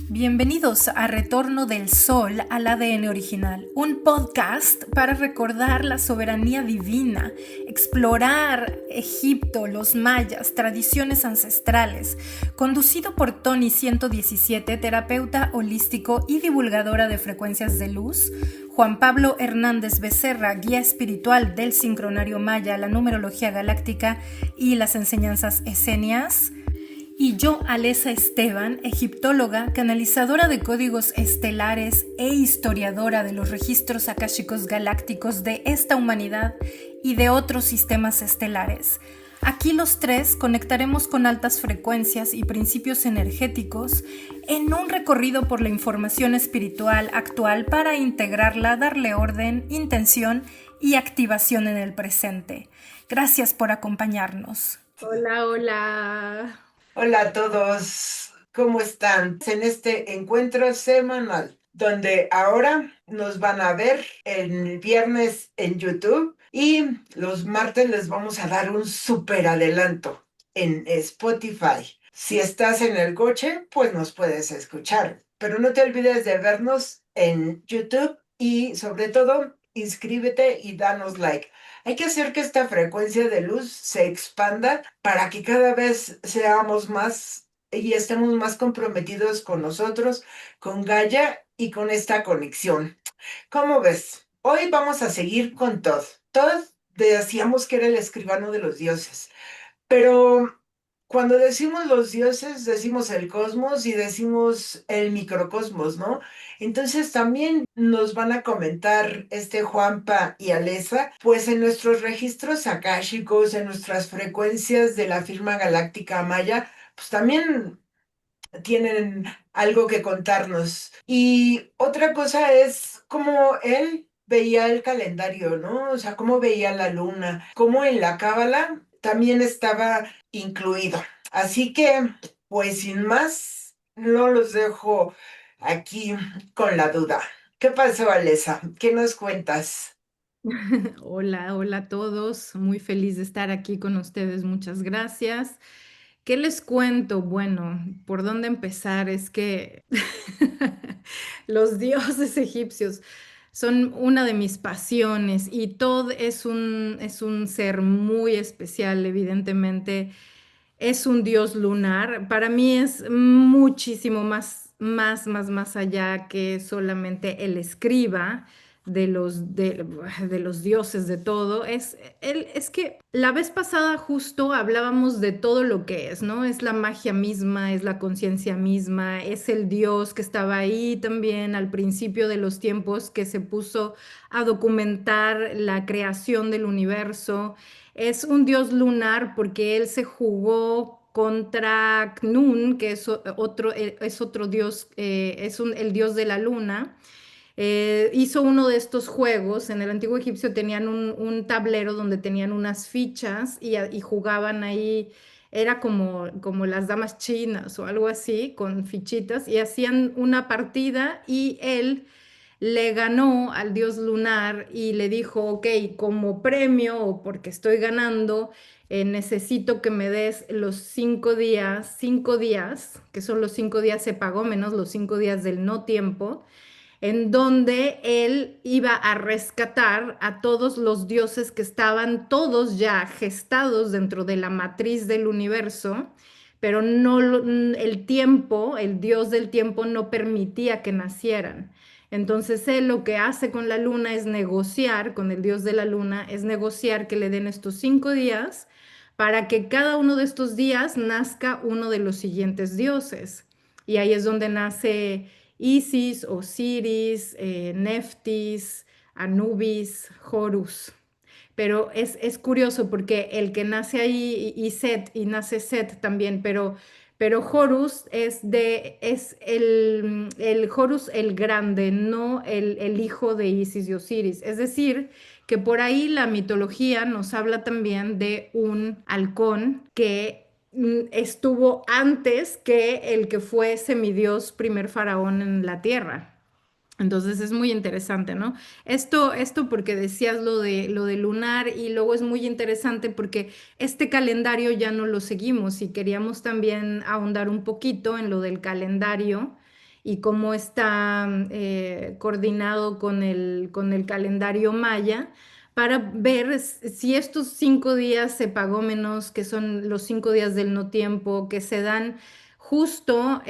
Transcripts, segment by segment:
Bienvenidos a Retorno del Sol al ADN Original, un podcast para recordar la soberanía divina, explorar Egipto, los mayas, tradiciones ancestrales, conducido por Tony 117, terapeuta holístico y divulgadora de frecuencias de luz, Juan Pablo Hernández Becerra, guía espiritual del sincronario maya, la numerología galáctica y las enseñanzas esenias, y yo, Alessa Esteban, egiptóloga, canalizadora de códigos estelares e historiadora de los registros akáshicos galácticos de esta humanidad y de otros sistemas estelares. Aquí los tres conectaremos con altas frecuencias y principios energéticos en un recorrido por la información espiritual actual para integrarla, darle orden, intención y activación en el presente. Gracias por acompañarnos. Hola, hola. Hola a todos, ¿cómo están? En este encuentro semanal, donde ahora nos van a ver el viernes en YouTube y los martes les vamos a dar un súper adelanto en Spotify. Si estás en el coche, pues nos puedes escuchar, pero no te olvides de vernos en YouTube y sobre todo inscríbete y danos like. Hay que hacer que esta frecuencia de luz se expanda para que cada vez seamos más y estemos más comprometidos con nosotros, con Gaia y con esta conexión. ¿Cómo ves? Hoy vamos a seguir con Todd. Todd decíamos que era el escribano de los dioses, pero cuando decimos los dioses, decimos el cosmos y decimos el microcosmos, ¿no? Entonces también nos van a comentar Juanpa y Alessa, pues en nuestros registros akáshicos, en nuestras frecuencias de la firma galáctica maya, pues también tienen algo que contarnos. Y otra cosa es cómo él veía el calendario, ¿no? O sea, cómo veía la luna, cómo en la cábala también estaba incluido. Así que, pues sin más, no los dejo aquí con la duda. ¿Qué pasó, Alessa? ¿Qué nos cuentas? Hola a todos. Muy feliz de estar aquí con ustedes. Muchas gracias. ¿Qué les cuento? Bueno, ¿por dónde empezar? Es que los dioses egipcios son una de mis pasiones y Tod es un ser muy especial, evidentemente. Es un dios lunar. Para mí es muchísimo más allá que solamente el escriba de los dioses de todo. Es que la vez pasada justo hablábamos de todo lo que es, ¿no? Es la magia misma, es la conciencia misma, es el dios que estaba ahí también al principio de los tiempos, que se puso a documentar la creación del universo. Es un dios lunar porque él se jugó contra Knun, que es otro dios, el dios de la luna. Hizo uno de estos juegos. En el antiguo egipcio tenían un tablero donde tenían unas fichas y jugaban ahí. Era como las damas chinas o algo así, con fichitas, y hacían una partida y él le ganó al dios lunar y le dijo, ok, como premio o porque estoy ganando, necesito que me des los 5 días, que son los 5 días, se pagó menos los 5 días del no tiempo, en donde él iba a rescatar a todos los dioses que estaban todos ya gestados dentro de la matriz del universo, pero no el tiempo, el dios del tiempo no permitía que nacieran. Entonces él lo que hace con la luna es negociar, con el dios de la luna, es negociar que le den estos 5 días para que cada uno de estos días nazca uno de los siguientes dioses. Y ahí es donde nace Isis, Osiris, Neftis, Anubis, Horus. Pero es curioso porque el que nace ahí y Set, y nace Set también, pero Horus es el Horus el grande, no el hijo de Isis y Osiris. Es decir, que por ahí la mitología nos habla también de un halcón que estuvo antes que el que fue semidios primer faraón en la tierra. Entonces es muy interesante, ¿no? Esto porque decías lo de lunar, y luego es muy interesante porque este calendario ya no lo seguimos y queríamos también ahondar un poquito en lo del calendario y cómo está coordinado con el calendario maya para ver si estos 5 días se pagó menos, que son los 5 días del no tiempo, que se dan justo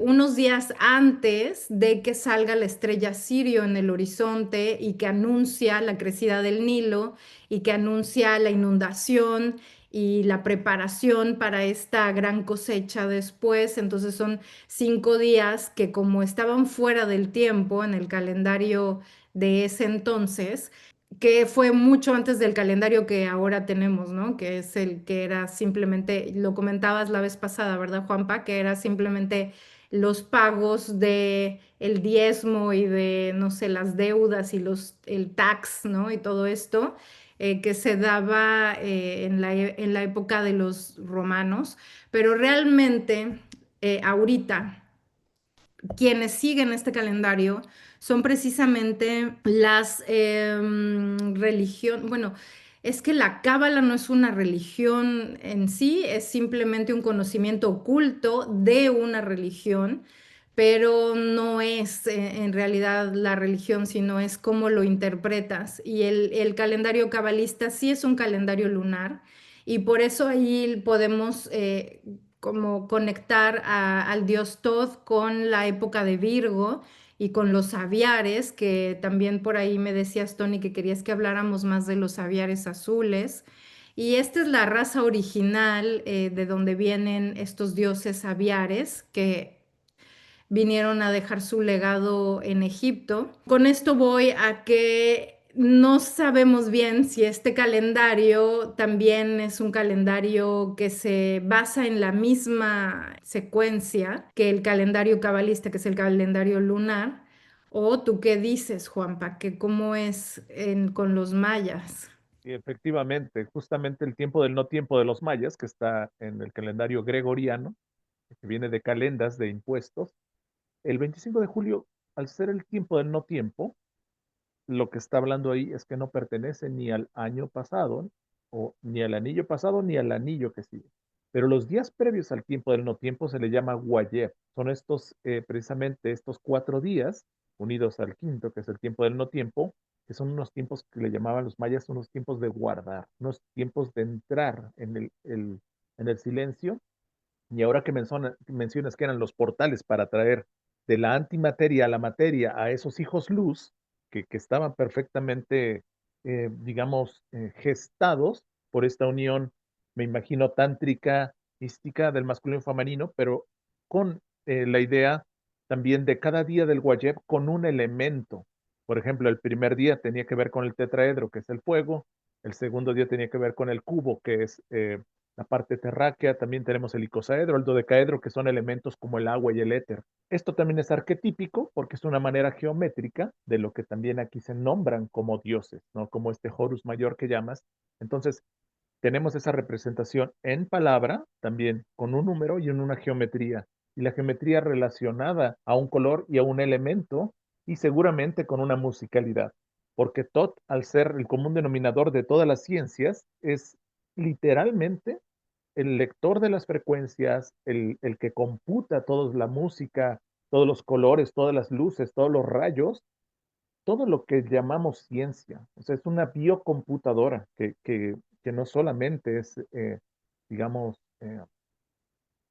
unos días antes de que salga la estrella Sirio en el horizonte y que anuncia la crecida del Nilo y que anuncia la inundación y la preparación para esta gran cosecha después. Entonces son 5 días que como estaban fuera del tiempo en el calendario de ese entonces, que fue mucho antes del calendario que ahora tenemos, ¿no? Que es el que era simplemente, lo comentabas la vez pasada, ¿verdad, Juanpa? Que era simplemente los pagos de el diezmo y de, no sé, las deudas y el tax, ¿no? Y todo esto que se daba en la época de los romanos, pero realmente ahorita quienes siguen este calendario son precisamente las religiones. Bueno, es que la cábala no es una religión en sí, es simplemente un conocimiento oculto de una religión, pero no es en realidad la religión, sino es cómo lo interpretas. Y el calendario cabalista sí es un calendario lunar, y por eso ahí podemos como conectar al dios Thoth con la época de Virgo y con los aviares, que también por ahí me decías, Tony, que querías que habláramos más de los aviares azules. Y esta es la raza original de donde vienen estos dioses aviares que vinieron a dejar su legado en Egipto. Con esto voy a que no sabemos bien si este calendario también es un calendario que se basa en la misma secuencia que el calendario cabalista, que es el calendario lunar. ¿O tú qué dices, Juanpa? ¿Que cómo es con los mayas? Y efectivamente, justamente el tiempo del no tiempo de los mayas, que está en el calendario gregoriano, que viene de calendas de impuestos, el 25 de julio, al ser el tiempo del no tiempo, lo que está hablando ahí es que no pertenece ni al año pasado, o ni al anillo pasado, ni al anillo que sigue. Pero los días previos al tiempo del no tiempo se le llama Guayeb. Son estos, precisamente estos 4 días, unidos al quinto, que es el tiempo del no tiempo, que son unos tiempos que le llamaban los mayas unos tiempos de guardar, unos tiempos de entrar en el silencio. Y ahora que mencionas que eran los portales para traer de la antimateria a la materia a esos hijos luz, que estaban perfectamente, digamos, gestados por esta unión, me imagino, tántrica, mística del masculino y femenino, pero con la idea también de cada día del Guayeb con un elemento. Por ejemplo, el primer día tenía que ver con el tetraedro, que es el fuego. El segundo día tenía que ver con el cubo, que es la parte terráquea. También tenemos el icosaedro, el dodecaedro, que son elementos como el agua y el éter. Esto también es arquetípico porque es una manera geométrica de lo que también aquí se nombran como dioses, ¿no? Como este Horus mayor que llamas. Entonces, tenemos esa representación en palabra, también con un número y en una geometría. Y la geometría relacionada a un color y a un elemento y seguramente con una musicalidad. Porque Tot, al ser el común denominador de todas las ciencias, es literalmente el lector de las frecuencias, el que computa toda la música, todos los colores, todas las luces, todos los rayos, todo lo que llamamos ciencia. O sea, es una biocomputadora que no solamente es, digamos,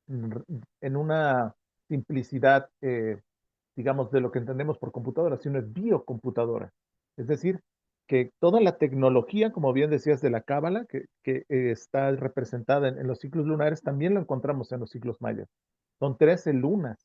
en una simplicidad, digamos, de lo que entendemos por computadora, sino es biocomputadora. Es decir, que toda la tecnología, como bien decías, de la cábala, que está representada en los ciclos lunares, también lo encontramos en los ciclos mayas. Son 13 lunas.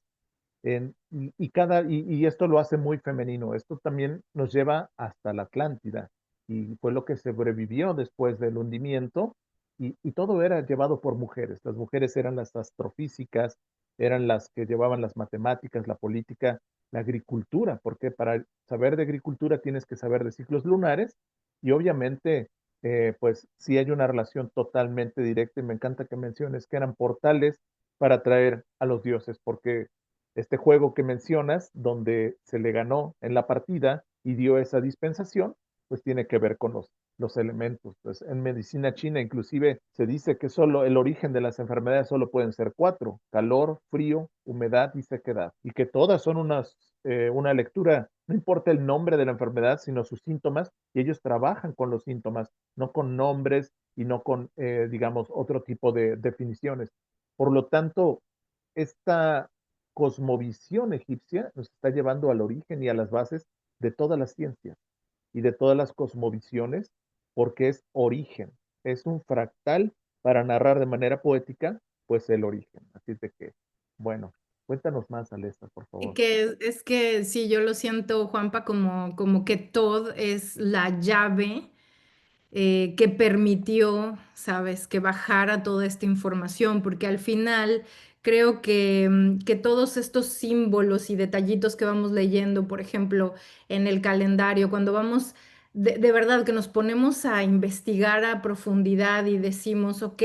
Y esto lo hace muy femenino. Esto también nos lleva hasta la Atlántida. Y fue lo que sobrevivió después del hundimiento. Y todo era llevado por mujeres. Las mujeres eran las astrofísicas, eran las que llevaban las matemáticas, la política, la agricultura, porque para saber de agricultura tienes que saber de ciclos lunares. Y obviamente, pues sí hay una relación totalmente directa. Y me encanta que menciones que eran portales para atraer a los dioses, porque este juego que mencionas, donde se le ganó en la partida y dio esa dispensación, pues tiene que ver con los elementos. Pues en medicina china inclusive se dice que solo el origen de las enfermedades solo pueden ser cuatro: calor, frío, humedad y sequedad. Y que todas son una lectura, no importa el nombre de la enfermedad, sino sus síntomas, y ellos trabajan con los síntomas, no con nombres y no con, digamos, otro tipo de definiciones. Por lo tanto, esta cosmovisión egipcia nos está llevando al origen y a las bases de todas las ciencias y de todas las cosmovisiones, porque es origen, es un fractal para narrar de manera poética, pues el origen. Así es de que, bueno, cuéntanos más, Alesta, por Y favor. que es que sí, yo lo siento, Juanpa, como que Todd es la llave que permitió, sabes, que bajara toda esta información, porque al final creo que todos estos símbolos y detallitos que vamos leyendo, por ejemplo, en el calendario, cuando vamos de verdad que nos ponemos a investigar a profundidad y decimos, ok,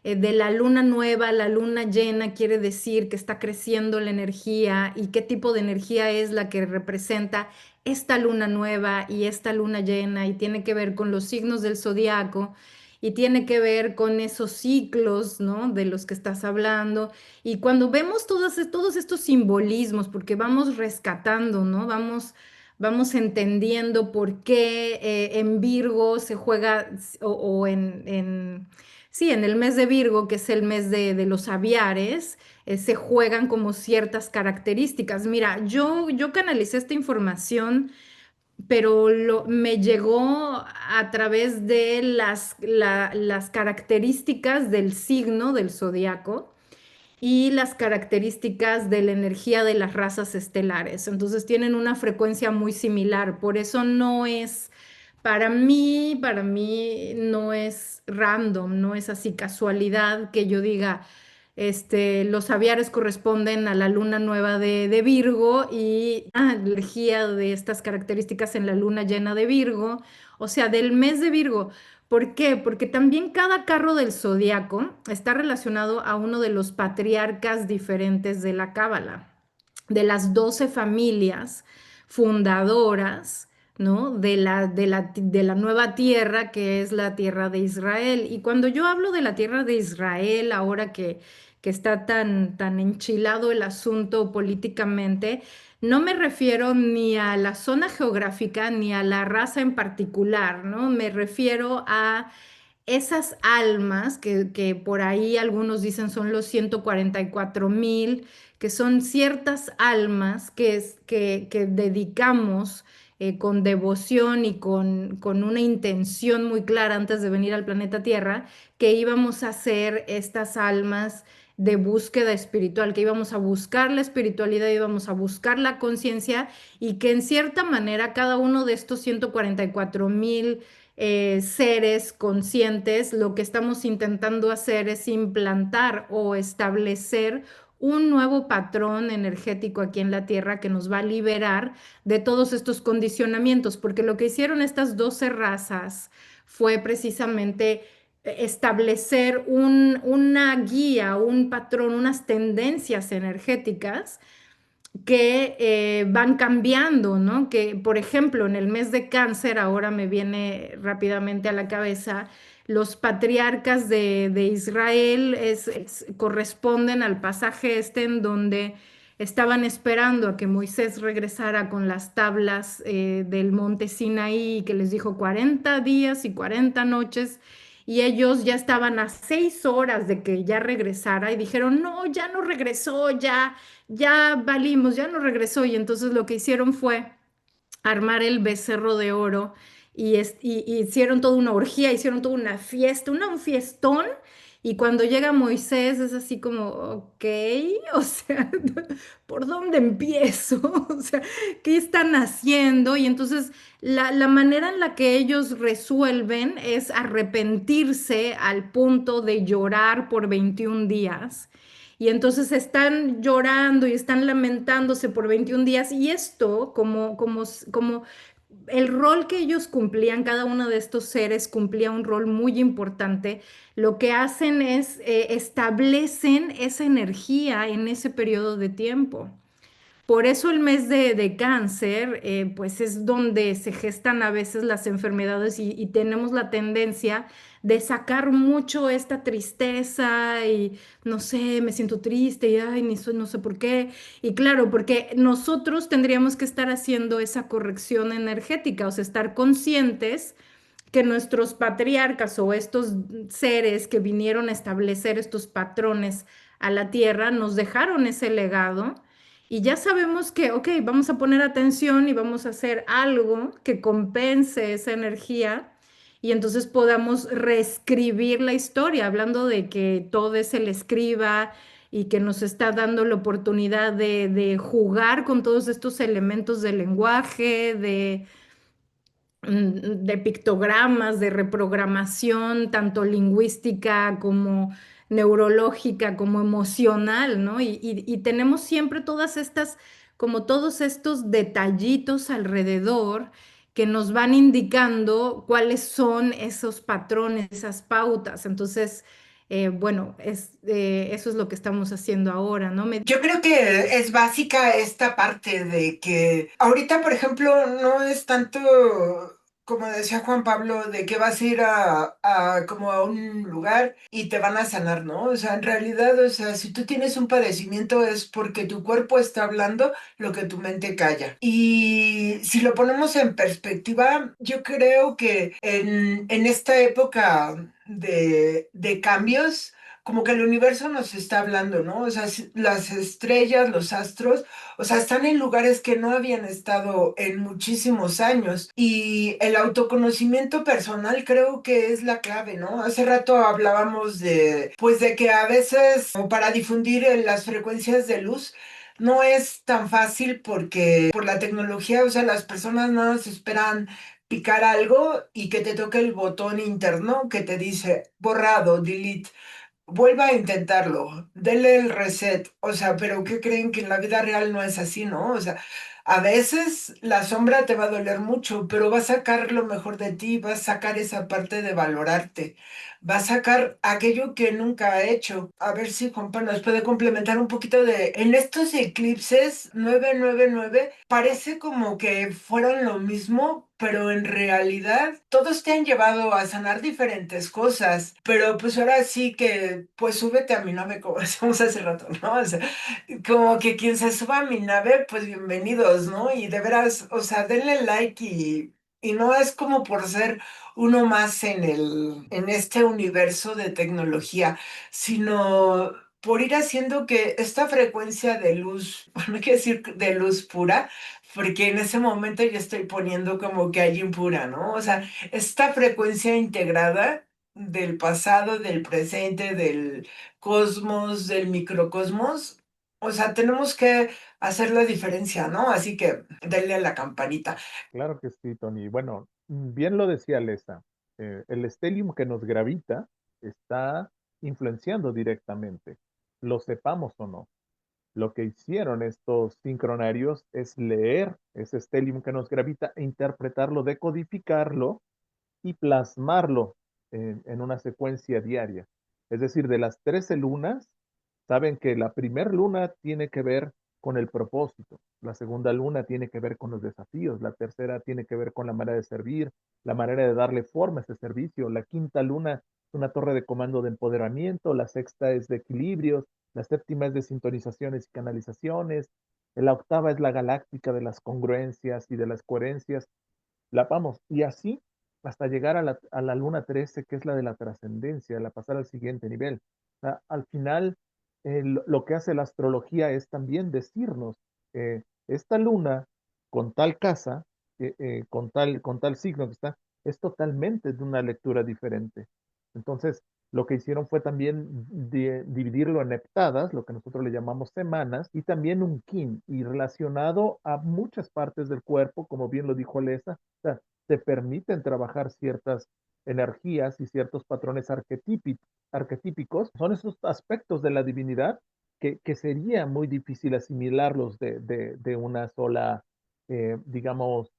de la luna nueva a la luna llena quiere decir que está creciendo la energía y qué tipo de energía es la que representa esta luna nueva y esta luna llena y tiene que ver con los signos del zodiaco y tiene que ver con esos ciclos, ¿no? De los que estás hablando. Y cuando vemos todos estos simbolismos, porque vamos rescatando, ¿no? Vamos entendiendo por qué en Virgo se juega, o sí, en el mes de Virgo, que es el mes de los aviares, se juegan como ciertas características. Mira, yo canalicé esta información, pero me llegó a través de las características del signo del zodiaco y las características de la energía de las razas estelares. Entonces tienen una frecuencia muy similar. Por eso no es, para mí no es random, no es así casualidad que yo diga, los aviares corresponden a la luna nueva de Virgo y la energía de estas características en la luna llena de Virgo, o sea, del mes de Virgo. ¿Por qué? Porque también cada carro del zodiaco está relacionado a uno de los patriarcas diferentes de la Cábala, de las 12 familias fundadoras, ¿no? De la nueva tierra que es la tierra de Israel. Y cuando yo hablo de la tierra de Israel, ahora que está tan enchilado el asunto políticamente, no me refiero ni a la zona geográfica ni a la raza en particular, ¿no? Me refiero a esas almas que por ahí algunos dicen son los 144,000, que son ciertas almas que dedicamos con devoción y con una intención muy clara antes de venir al planeta Tierra, que íbamos a ser estas almas de búsqueda espiritual, que íbamos a buscar la espiritualidad, íbamos a buscar la conciencia y que en cierta manera cada uno de estos 144,000 seres conscientes, lo que estamos intentando hacer es implantar o establecer un nuevo patrón energético aquí en la Tierra que nos va a liberar de todos estos condicionamientos, porque lo que hicieron estas 12 razas fue precisamente establecer una guía, un patrón, unas tendencias energéticas que van cambiando, ¿no? Que, por ejemplo, en el mes de Cáncer, ahora me viene rápidamente a la cabeza, los patriarcas de Israel corresponden al pasaje este en donde estaban esperando a que Moisés regresara con las tablas del monte Sinaí, que les dijo 40 días y 40 noches. Y ellos ya estaban a 6 horas de que ya regresara y dijeron, no, ya no regresó, ya valimos, ya no regresó. Y entonces lo que hicieron fue armar el becerro de oro y hicieron toda una orgía, hicieron toda una fiesta, un fiestón. Y cuando llega Moisés es así como, ok, o sea, ¿por dónde empiezo? O sea, ¿qué están haciendo? Y entonces la manera en la que ellos resuelven es arrepentirse al punto de llorar por 21 días. Y entonces están llorando y están lamentándose por 21 días. Y esto, como el rol que ellos cumplían, cada uno de estos seres cumplía un rol muy importante, lo que hacen es establecen esa energía en ese periodo de tiempo. Por eso el mes de cáncer, pues es donde se gestan a veces las enfermedades y tenemos la tendencia de sacar mucho esta tristeza y no sé, me siento triste y ay, no sé por qué. Y claro, porque nosotros tendríamos que estar haciendo esa corrección energética, o sea, estar conscientes que nuestros patriarcas o estos seres que vinieron a establecer estos patrones a la tierra nos dejaron ese legado y ya sabemos que, ok, vamos a poner atención y vamos a hacer algo que compense esa energía y entonces podamos reescribir la historia, hablando de que todo es el escriba y que nos está dando la oportunidad de jugar con todos estos elementos del lenguaje, de pictogramas, de reprogramación, tanto lingüística como neurológica, como emocional, ¿no? Y tenemos siempre todas estas, como todos estos detallitos alrededor que nos van indicando cuáles son esos patrones, esas pautas. Entonces, bueno, eso es lo que estamos haciendo ahora, ¿no? Yo creo que es básica esta parte de que ahorita, por ejemplo, no es tanto, como decía Juan Pablo, de que vas a ir como a un lugar y te van a sanar, ¿no? O sea, en realidad, o sea, si tú tienes un padecimiento es porque tu cuerpo está hablando lo que tu mente calla. Y si lo ponemos en perspectiva, yo creo que en esta época de cambios, como que el universo nos está hablando, ¿no? O sea, las estrellas, los astros, o sea, están en lugares que no habían estado en muchísimos años. Y el autoconocimiento personal creo que es la clave, ¿no? Hace rato hablábamos de, pues de que a veces, como para difundir las frecuencias de luz, no es tan fácil porque por la tecnología, o sea, las personas no nos esperan picar algo y que te toque el botón interno que te dice borrado, delete. Vuelva a intentarlo, denle el reset, o sea, pero ¿qué creen que en la vida real no es así, no? O sea, a veces la sombra te va a doler mucho, pero va a sacar lo mejor de ti, va a sacar esa parte de valorarte, va a sacar aquello que nunca ha hecho. A ver si Juanpa nos puede complementar un poquito de, en estos eclipses 999 parece como que fueron lo mismo, pero en realidad todos te han llevado a sanar diferentes cosas, pero pues ahora sí que pues súbete a mi nave como decíamos hace rato, ¿no? O sea, como que quien se suba a mi nave, pues bienvenidos, ¿no? Y de veras, o sea, denle like y no es como por ser uno más en este universo de tecnología, sino por ir haciendo que esta frecuencia de luz, no quiero decir de luz pura, porque en ese momento yo estoy poniendo como que hay impura, ¿no? O sea, esta frecuencia integrada del pasado, del presente, del cosmos, del microcosmos, o sea, tenemos que hacer la diferencia, ¿no? Así que denle a la campanita. Claro que sí, Tony. Bueno, bien lo decía Lesa, el estelium que nos gravita está influenciando directamente, lo sepamos o no. Lo que hicieron estos sincronarios es leer ese stellium que nos gravita e interpretarlo, decodificarlo y plasmarlo en una secuencia diaria. Es decir, de las 13 lunas, saben que la primera luna tiene que ver con el propósito, la segunda luna tiene que ver con los desafíos, la tercera tiene que ver con la manera de servir, la manera de darle forma a ese servicio, la quinta luna es una torre de comando de empoderamiento, la sexta es de equilibrios, la séptima es de sintonizaciones y canalizaciones, la octava es la galáctica de las congruencias y de las coherencias, la vamos, y así hasta llegar a la luna 13, que es la de la trascendencia, la pasar al siguiente nivel. O sea, al final, lo que hace la astrología es también decirnos, esta luna con tal casa, con tal signo que está, es totalmente de una lectura diferente. Entonces, lo que hicieron fue también dividirlo en heptadas, lo que nosotros le llamamos semanas, y también un kin, y relacionado a muchas partes del cuerpo, como bien lo dijo Lesa, o sea, te permiten trabajar ciertas energías y ciertos patrones arquetípicos. Son esos aspectos de la divinidad que sería muy difícil asimilarlos de una sola, digamos,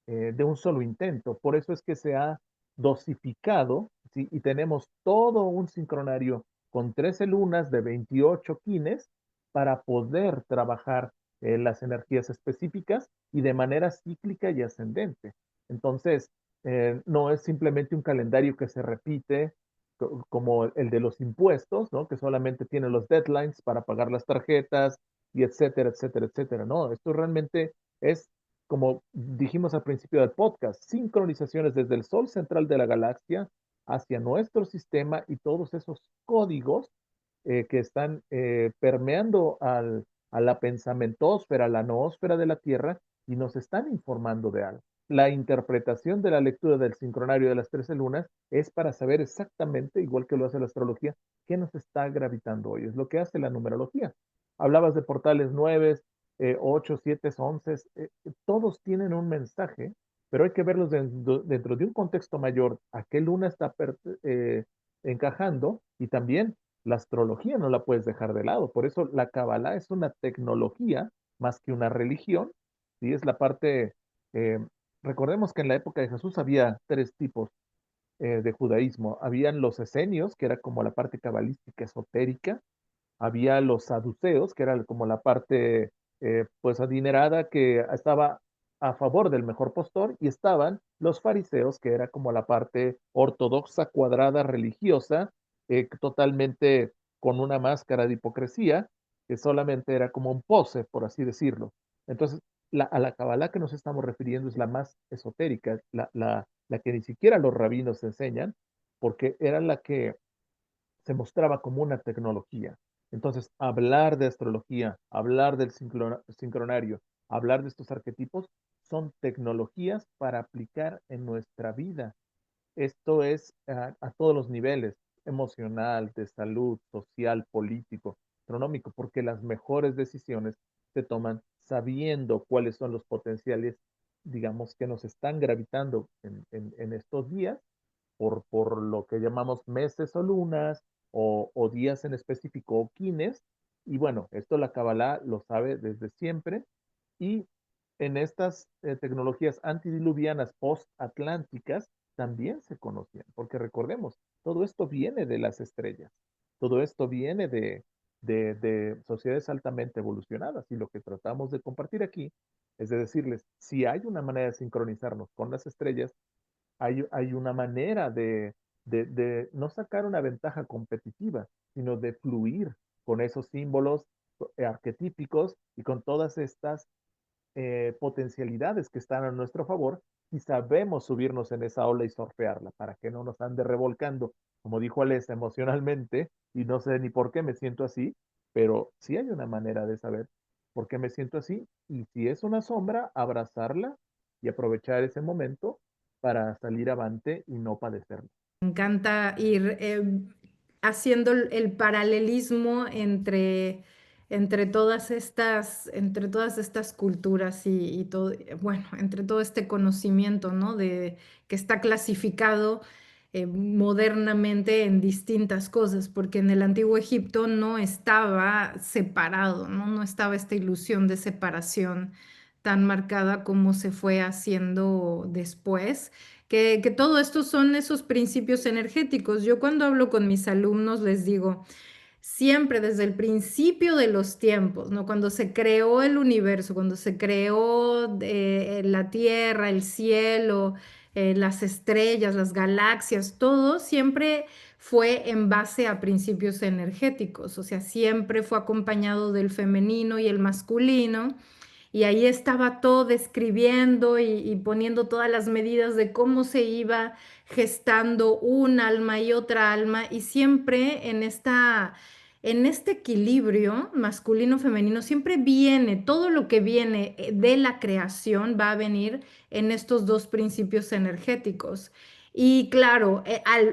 de un solo intento. Por eso es que se ha dosificado, ¿sí? Y tenemos todo un sincronario con 13 lunas de 28 quines para poder trabajar las energías específicas y de manera cíclica y ascendente. Entonces, no es simplemente un calendario que se repite como el de los impuestos, ¿no? Que solamente tiene los deadlines para pagar las tarjetas y etcétera, etcétera, etcétera. No, esto realmente es, como dijimos al principio del podcast, sincronizaciones desde el sol central de la galaxia hacia nuestro sistema y todos esos códigos que están permeando a la pensamentósfera, a la noósfera de la Tierra y nos están informando de algo. La interpretación de la lectura del sincronario de las 13 lunas es para saber exactamente, igual que lo hace la astrología, qué nos está gravitando hoy. Es lo que hace la numerología. Hablabas de portales 9, 8, 7, 11, todos tienen un mensaje, pero hay que verlos dentro de un contexto mayor, a qué luna está encajando y también la astrología no la puedes dejar de lado. Por eso la Kabbalah es una tecnología más que una religión. ¿Sí? Es la parte, eh, recordemos que en la época de Jesús había tres tipos de judaísmo. Habían los esenios, que era como la parte cabalística esotérica. Había los saduceos, que era como la parte pues adinerada que estaba a favor del mejor postor, y estaban los fariseos, que era como la parte ortodoxa, cuadrada, religiosa, totalmente con una máscara de hipocresía, que solamente era como un pose, por así decirlo. Entonces, a la Kabbalah que nos estamos refiriendo es la más esotérica, la que ni siquiera los rabinos enseñan, porque era la que se mostraba como una tecnología. Entonces, hablar de astrología, hablar del sincronario, hablar de estos arquetipos, son tecnologías para aplicar en nuestra vida. Esto es a todos los niveles, emocional, de salud, social, político, astronómico, porque las mejores decisiones se toman sabiendo cuáles son los potenciales, digamos, que nos están gravitando en estos días por lo que llamamos meses o lunas o días en específico o quines. Y bueno, esto la Kabbalah lo sabe desde siempre. Y en estas tecnologías antidiluvianas post-atlánticas también se conocían, porque recordemos, todo esto viene de las estrellas, todo esto viene de sociedades altamente evolucionadas y lo que tratamos de compartir aquí es de decirles, si hay una manera de sincronizarnos con las estrellas, hay una manera de no sacar una ventaja competitiva, sino de fluir con esos símbolos arquetípicos y con todas estas potencialidades que están a nuestro favor y sabemos subirnos en esa ola y surfearla para que no nos ande revolcando, como dijo Alessa, emocionalmente, y no sé ni por qué me siento así, pero sí hay una manera de saber por qué me siento así y si es una sombra, abrazarla y aprovechar ese momento para salir avante y no padecerlo. Me encanta ir haciendo el paralelismo entre todas estas culturas y todo, bueno, entre todo este conocimiento, ¿no? Que está clasificado modernamente en distintas cosas, porque en el antiguo Egipto no estaba separado, ¿no? No estaba esta ilusión de separación tan marcada como se fue haciendo después. Que todo esto son esos principios energéticos. Yo cuando hablo con mis alumnos les digo, siempre desde el principio de los tiempos, ¿no? Cuando se creó el universo, cuando se creó la tierra, el cielo, las estrellas, las galaxias, todo siempre fue en base a principios energéticos, o sea, siempre fue acompañado del femenino y el masculino. Y ahí estaba todo describiendo y poniendo todas las medidas de cómo se iba gestando un alma y otra alma, y siempre en este equilibrio masculino-femenino, siempre viene, todo lo que viene de la creación va a venir en estos dos principios energéticos. Y claro,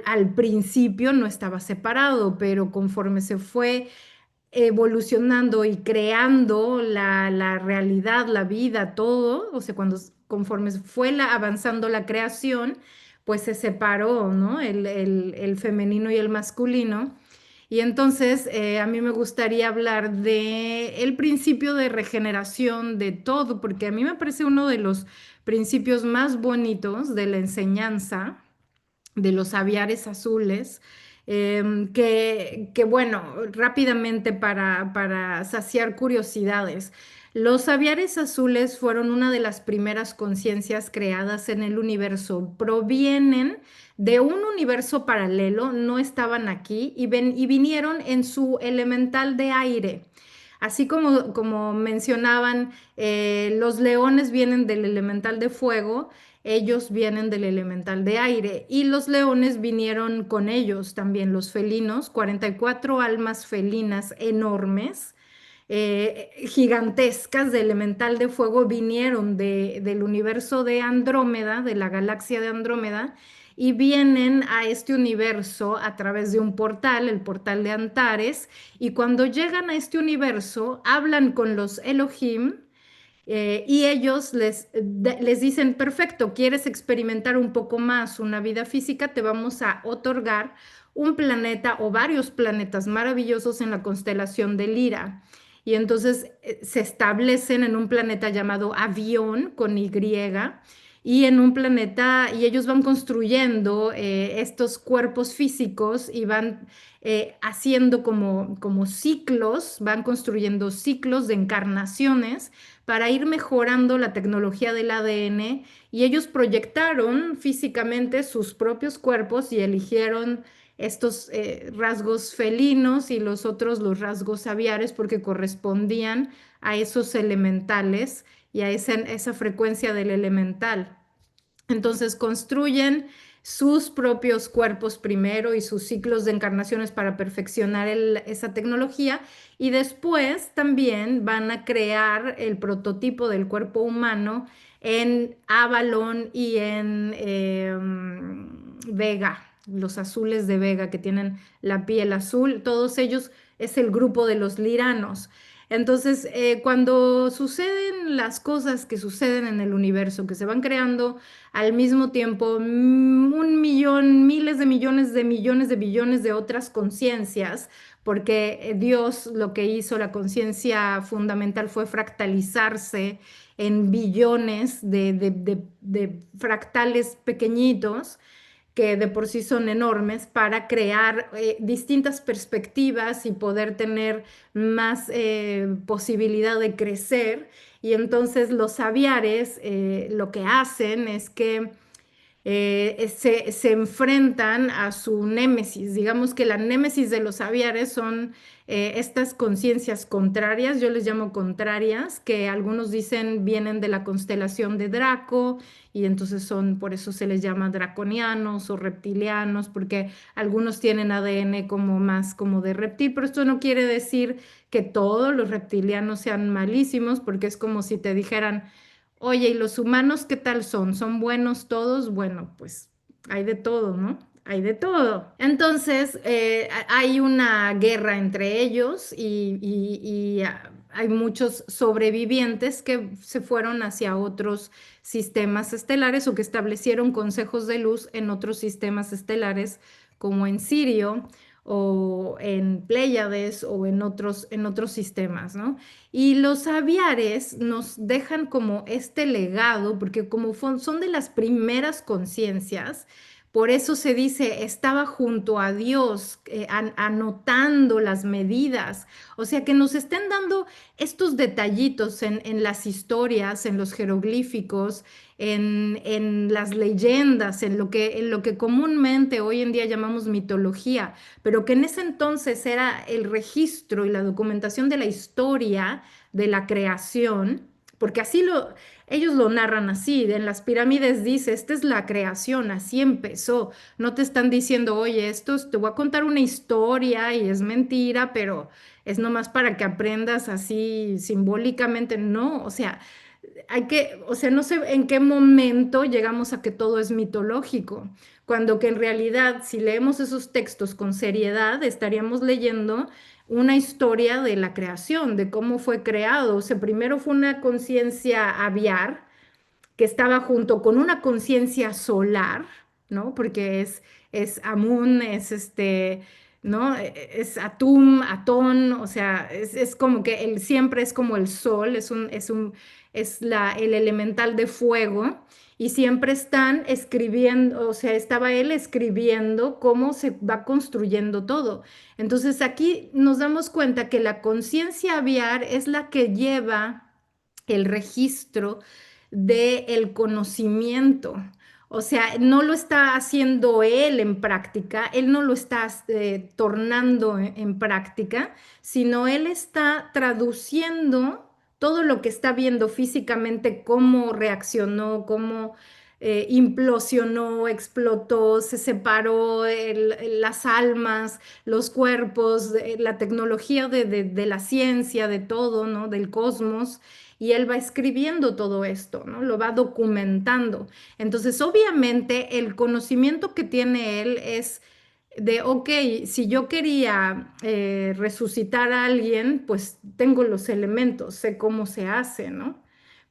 al principio no estaba separado, pero conforme se fue evolucionando y creando la realidad, la vida, todo, o sea, conforme fue avanzando la creación, pues se separó, ¿no? El femenino y el masculino. Y entonces a mí me gustaría hablar de el principio de regeneración de todo, porque a mí me parece uno de los principios más bonitos de la enseñanza de los aviares azules, bueno, rápidamente para saciar curiosidades. Los aviares azules fueron una de las primeras conciencias creadas en el universo. Provienen de un universo paralelo, no estaban aquí y vinieron en su elemental de aire. Así como mencionaban, los leones vienen del elemental de fuego, ellos vienen del elemental de aire y los leones vinieron con ellos también, los felinos, 44 almas felinas enormes, gigantescas de elemental de fuego vinieron del universo de Andrómeda, de la galaxia de Andrómeda, y vienen a este universo a través de un portal, el portal de Antares, y cuando llegan a este universo hablan con los Elohim, y ellos les dicen, perfecto, ¿quieres experimentar un poco más una vida física? Te vamos a otorgar un planeta o varios planetas maravillosos en la constelación de Lira. Y entonces se establecen en un planeta llamado Avión con Y y en un planeta, y ellos van construyendo estos cuerpos físicos y van haciendo como ciclos, van construyendo ciclos de encarnaciones para ir mejorando la tecnología del ADN y ellos proyectaron físicamente sus propios cuerpos y eligieron estos rasgos felinos y los otros los rasgos aviares porque correspondían a esos elementales y a esa frecuencia del elemental. Entonces construyen sus propios cuerpos primero y sus ciclos de encarnaciones para perfeccionar esa tecnología y después también van a crear el prototipo del cuerpo humano en Avalon y en Vega, los azules de Vega que tienen la piel azul, todos ellos es el grupo de los liranos. Entonces, cuando suceden las cosas que suceden en el universo, que se van creando al mismo tiempo un millón, miles de millones de billones de otras conciencias, porque Dios lo que hizo, la conciencia fundamental fue fractalizarse en billones de fractales pequeñitos que de por sí son enormes, para crear distintas perspectivas y poder tener más posibilidad de crecer. Y entonces los aviares lo que hacen es que se enfrentan a su némesis. Digamos que la némesis de los aviares son estas conciencias contrarias, yo les llamo contrarias, que algunos dicen vienen de la constelación de Draco y entonces son, por eso se les llama draconianos o reptilianos, porque algunos tienen ADN como más como de reptil, pero esto no quiere decir que todos los reptilianos sean malísimos, porque es como si te dijeran, oye, ¿y los humanos qué tal son? ¿Son buenos todos? Bueno, pues hay de todo, ¿no? Hay de todo. Entonces, hay una guerra entre ellos y hay muchos sobrevivientes que se fueron hacia otros sistemas estelares o que establecieron consejos de luz en otros sistemas estelares, como en Sirio o en Pléyades o en otros sistemas, ¿no? Y los aviares nos dejan como este legado, porque como son de las primeras conciencias, por eso se dice, estaba junto a Dios, anotando las medidas. O sea, que nos estén dando estos detallitos en las historias, en los jeroglíficos, en las leyendas, en lo que comúnmente hoy en día llamamos mitología, pero que en ese entonces era el registro y la documentación de la historia de la creación, porque ellos lo narran así, en las pirámides dice, esta es la creación, así empezó. No te están diciendo, oye, te voy a contar una historia y es mentira, pero es nomás para que aprendas así simbólicamente. No, o sea, o sea, no sé en qué momento llegamos a que todo es mitológico, cuando que en realidad, si leemos esos textos con seriedad, estaríamos leyendo una historia de la creación, de cómo fue creado. O sea, primero fue una conciencia aviar que estaba junto con una conciencia solar, ¿no? Porque es Amun, es ¿no? Es Atum, Atón, o sea, es como que él siempre es como el sol, el elemental de fuego, y siempre están escribiendo, o sea, estaba él escribiendo cómo se va construyendo todo. Entonces aquí nos damos cuenta que la conciencia aviar es la que lleva el registro del conocimiento. O sea, no lo está haciendo él en práctica, él no lo está tornando en práctica, sino él está traduciendo todo lo que está viendo físicamente, cómo reaccionó, cómo implosionó, explotó, se separó las almas, los cuerpos, la tecnología de la ciencia, de todo, ¿no? Del cosmos. Y él va escribiendo todo esto, ¿no? Lo va documentando. Entonces, obviamente, el conocimiento que tiene él es de, ok, si yo quería resucitar a alguien, pues tengo los elementos, sé cómo se hace, ¿no?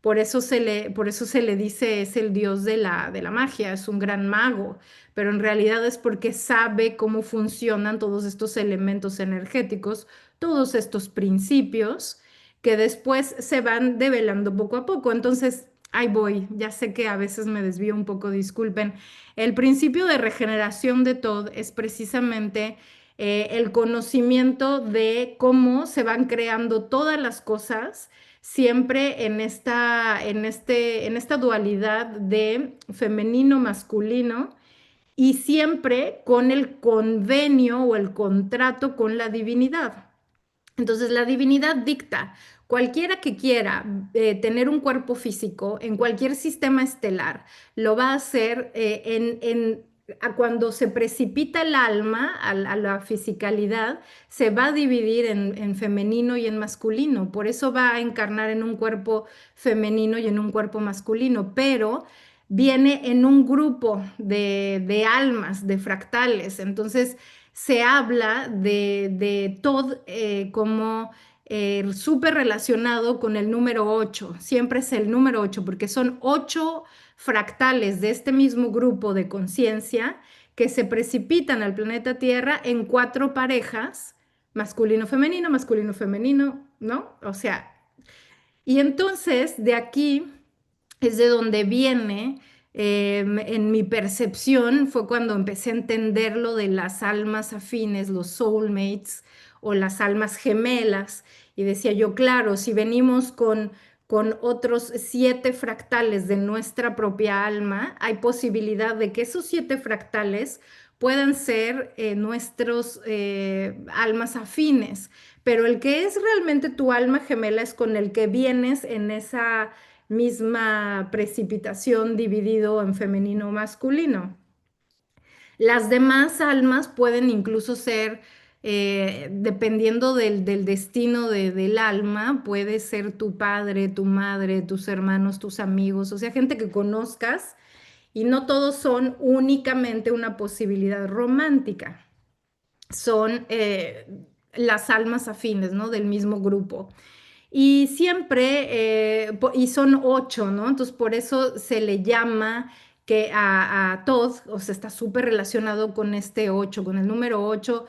Por eso se le dice es el dios de la magia, es un gran mago, pero en realidad es porque sabe cómo funcionan todos estos elementos energéticos, todos estos principios que después se van develando poco a poco. Entonces, ahí voy, ya sé que a veces me desvío un poco, disculpen. El principio de regeneración de Todd es precisamente el conocimiento de cómo se van creando todas las cosas siempre en esta dualidad de femenino masculino y siempre con el convenio o el contrato con la divinidad. Entonces, la divinidad dicta, cualquiera que quiera tener un cuerpo físico en cualquier sistema estelar, lo va a hacer cuando se precipita el alma a la fisicalidad, se va a dividir en femenino y en masculino. Por eso va a encarnar en un cuerpo femenino y en un cuerpo masculino, pero viene en un grupo de almas, de fractales. Entonces, se habla de Todd como súper relacionado con el número 8. Siempre es el número 8 porque son 8 fractales de este mismo grupo de conciencia que se precipitan al planeta Tierra en 4 parejas, masculino, femenino, ¿no? O sea, y entonces de aquí es de donde viene, en mi percepción, fue cuando empecé a entender lo de las almas afines, los soulmates o las almas gemelas. Y decía yo, claro, si venimos con otros 7 fractales de nuestra propia alma, hay posibilidad de que esos 7 fractales puedan ser nuestros almas afines. Pero el que es realmente tu alma gemela es con el que vienes en esa misma precipitación dividido en femenino o masculino. Las demás almas pueden incluso ser, dependiendo del destino del alma, puede ser tu padre, tu madre, tus hermanos, tus amigos, o sea, gente que conozcas y no todos son únicamente una posibilidad romántica, son las almas afines, ¿no? Del mismo grupo. Y siempre, y son 8, ¿no? Entonces por eso se le llama que a Todd, o sea, está súper relacionado con este 8, con el número 8,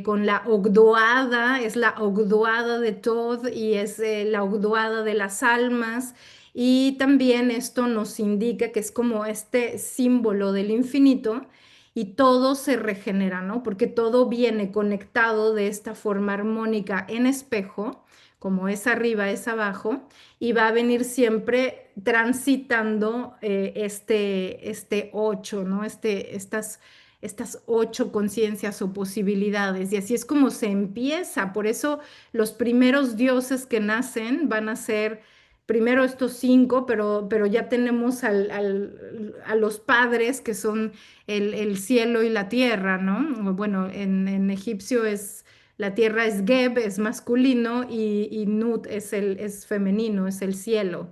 con la Ogdoada, es la Ogdoada de Todd y es la Ogdoada de las almas. Y también esto nos indica que es como este símbolo del infinito y todo se regenera, ¿no? Porque todo viene conectado de esta forma armónica en espejo, como es arriba, es abajo, y va a venir siempre transitando este 8, ¿no? Estas 8 conciencias o posibilidades. Y así es como se empieza. Por eso los primeros dioses que nacen van a ser primero estos 5, pero ya tenemos a los padres que son el cielo y la tierra, ¿no? Bueno, en egipcio la tierra es Geb, es masculino, y Nut es femenino, es el cielo.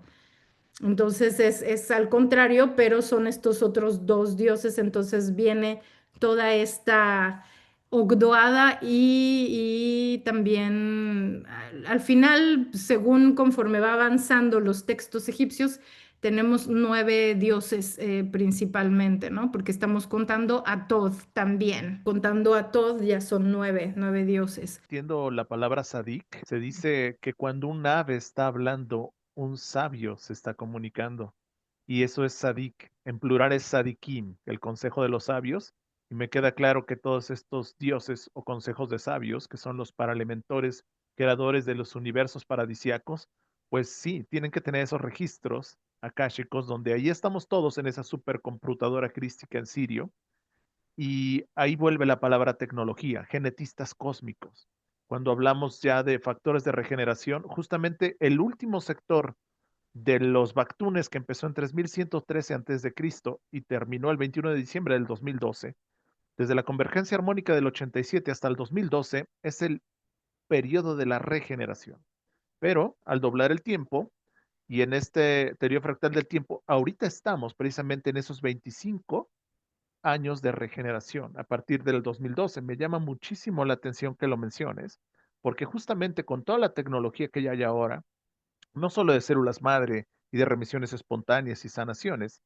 Entonces es al contrario, pero son estos otros 2 dioses, entonces viene toda esta Ogdoada y también al final, según conforme va avanzando los textos egipcios, tenemos 9 dioses principalmente, ¿no? Porque estamos contando a Tod también. Contando a Tod ya son 9 dioses. Entiendo la palabra sadik. Se dice que cuando un ave está hablando, un sabio se está comunicando. Y eso es sadik. En plural es sadikim, el consejo de los sabios. Y me queda claro que todos estos dioses o consejos de sabios, que son los paraelementores, creadores de los universos paradisiacos, Pues sí, tienen que tener esos registros akáshicos donde ahí estamos todos en esa supercomputadora crística en Sirio y ahí vuelve la palabra tecnología, genetistas cósmicos. Cuando hablamos ya de factores de regeneración, justamente el último sector de los Bactunes que empezó en 3113 a.C. y terminó el 21 de diciembre del 2012, desde la convergencia armónica del 87 hasta el 2012, es el periodo de la regeneración. Pero al doblar el tiempo, y en este teoría fractal del tiempo, ahorita estamos precisamente en esos 25 años de regeneración a partir del 2012. Me llama muchísimo la atención que lo menciones, porque justamente con toda la tecnología que ya hay ahora, no solo de células madre y de remisiones espontáneas y sanaciones,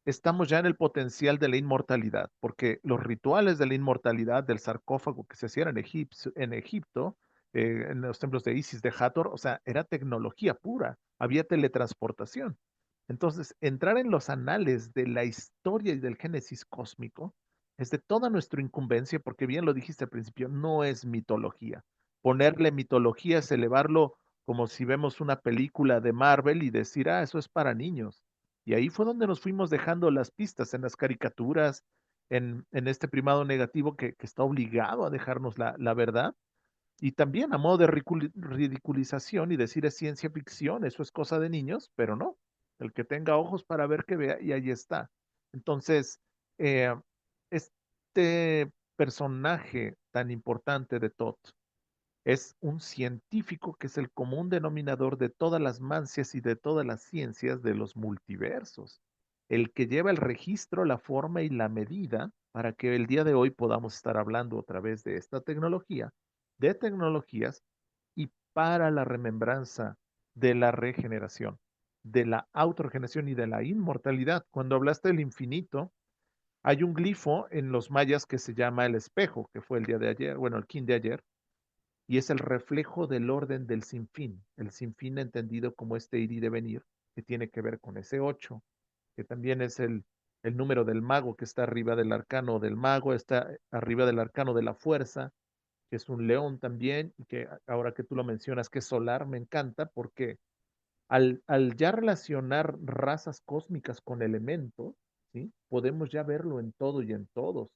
estamos ya en el potencial de la inmortalidad, porque los rituales de la inmortalidad del sarcófago que se hacían en Egipto, en los templos de Isis, de Hathor, o sea, era tecnología pura, había teletransportación. Entonces, entrar en los anales de la historia y del génesis cósmico es de toda nuestra incumbencia, porque bien lo dijiste al principio, no es mitología. Ponerle mitología es elevarlo como si vemos una película de Marvel y decir, ah, eso es para niños. Y ahí fue donde nos fuimos dejando las pistas en las caricaturas, en este primado negativo que está obligado a dejarnos la verdad. Y también a modo de ridiculización y decir es ciencia ficción, eso es cosa de niños, pero no. El que tenga ojos para ver que vea y ahí está. Entonces, eh, este personaje tan importante de Tot es un científico que es el común denominador de todas las mancias y de todas las ciencias de los multiversos, el que lleva el registro, la forma y la medida para que el día de hoy podamos estar hablando otra vez de esta tecnología, de tecnologías y para la remembranza de la regeneración, de la autorregeneración y de la inmortalidad. Cuando hablaste del infinito, hay un glifo en los mayas que se llama el espejo, que fue el día de ayer, bueno, el kin de ayer, y es el reflejo del orden del sinfín, el sinfín entendido como este ir y devenir, que tiene que ver con ese 8, que también es el número del mago que está arriba del arcano del mago, está arriba del arcano de la fuerza, que es un león también, y que ahora que tú lo mencionas, que es solar, me encanta porque al ya relacionar razas cósmicas con elementos, ¿sí? Podemos ya verlo en todo y en todos.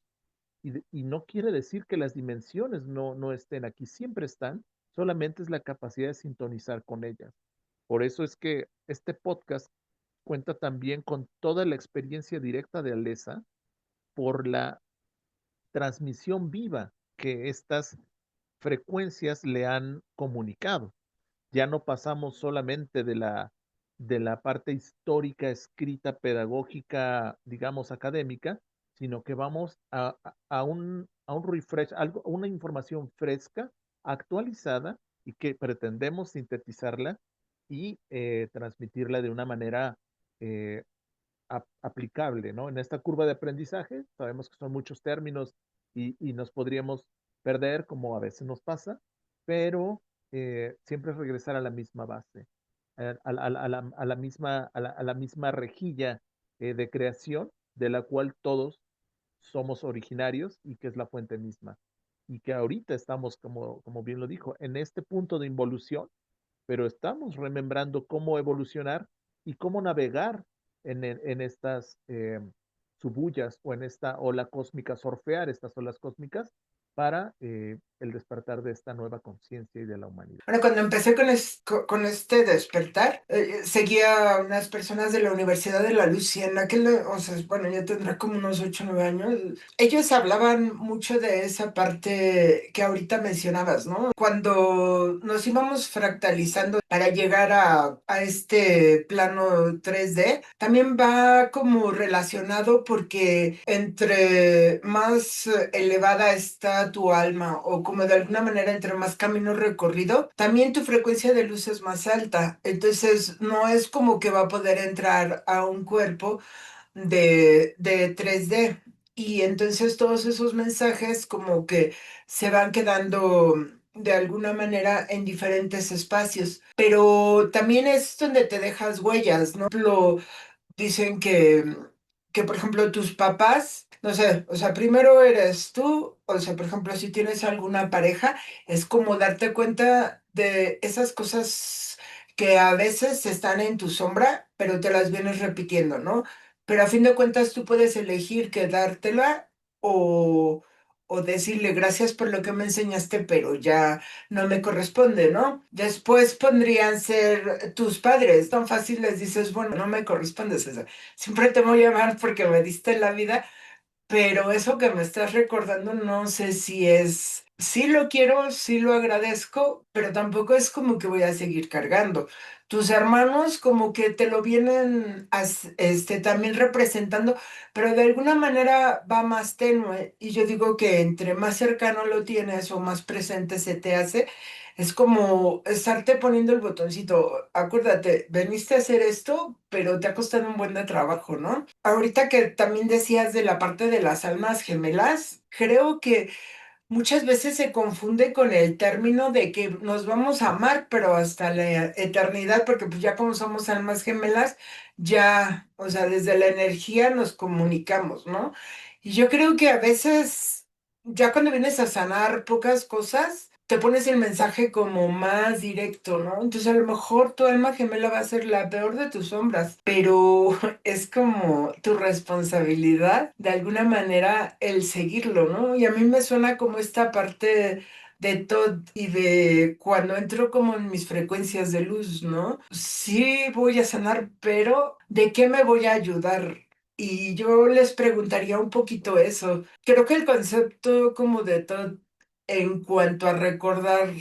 Y no quiere decir que las dimensiones no estén aquí, siempre están, solamente es la capacidad de sintonizar con ellas. Por eso es que este podcast cuenta también con toda la experiencia directa de Alesa por la transmisión viva que estas frecuencias le han comunicado. Ya no pasamos solamente de la parte histórica, escrita, pedagógica, digamos, académica, sino que vamos a un refresh, algo, una información fresca, actualizada y que pretendemos sintetizarla y transmitirla de una manera eh, aplicable, ¿no? En esta curva de aprendizaje, sabemos que son muchos términos y nos podríamos perder, como a veces nos pasa, pero siempre es regresar a la misma base, a la misma rejilla de creación de la cual todos somos originarios y que es la fuente misma. Y que ahorita estamos, como bien lo dijo, en este punto de involución, pero estamos remembrando cómo evolucionar y cómo navegar en estas subullas o en esta ola cósmica, surfear estas olas cósmicas para el despertar de esta nueva conciencia y de la humanidad. Bueno, cuando empecé con este despertar, seguía a unas personas de la Universidad de la Luz y en aquel, o sea, bueno, ya tendrá como unos 8 o 9 años. Ellos hablaban mucho de esa parte que ahorita mencionabas, ¿no? Cuando nos íbamos fractalizando para llegar a este plano 3D, también va como relacionado porque entre más elevada está tu alma o como de alguna manera entre más camino recorrido, también tu frecuencia de luz es más alta. Entonces no es como que va a poder entrar a un cuerpo de 3D. Y entonces todos esos mensajes como que se van quedando de alguna manera en diferentes espacios. Pero también es donde te dejas huellas, ¿no? Dicen que, por ejemplo, tus papás, no sé, o sea, primero eres tú, o sea, por ejemplo, si tienes alguna pareja, es como darte cuenta de esas cosas que a veces están en tu sombra, pero te las vienes repitiendo, ¿no? Pero a fin de cuentas tú puedes elegir quedártela o, o decirle gracias por lo que me enseñaste, pero ya no me corresponde, ¿no? Después podrían ser tus padres, tan fácil les dices, bueno, no me corresponde, César. Siempre te voy a amar porque me diste la vida, pero eso que me estás recordando no sé si es, sí lo quiero, sí lo agradezco, pero tampoco es como que voy a seguir cargando. Tus hermanos como que te lo vienen también representando, pero de alguna manera va más tenue. Y yo digo que entre más cercano lo tienes o más presente se te hace, es como estarte poniendo el botoncito. Acuérdate, veniste a hacer esto, pero te ha costado un buen de trabajo, ¿no? Ahorita que también decías de la parte de las almas gemelas, creo que muchas veces se confunde con el término de que nos vamos a amar, pero hasta la eternidad, porque pues ya como somos almas gemelas, ya, o sea, desde la energía nos comunicamos, ¿no? Y yo creo que a veces, ya cuando vienes a sanar pocas cosas, te pones el mensaje como más directo, ¿no? Entonces a lo mejor tu alma gemela va a ser la peor de tus sombras, pero es como tu responsabilidad de alguna manera el seguirlo, ¿no? Y a mí me suena como esta parte de Todd y de cuando entro como en mis frecuencias de luz, ¿no? Sí voy a sanar, pero ¿de qué me voy a ayudar? Y yo les preguntaría un poquito eso. Creo que el concepto como de Todd en cuanto a recordar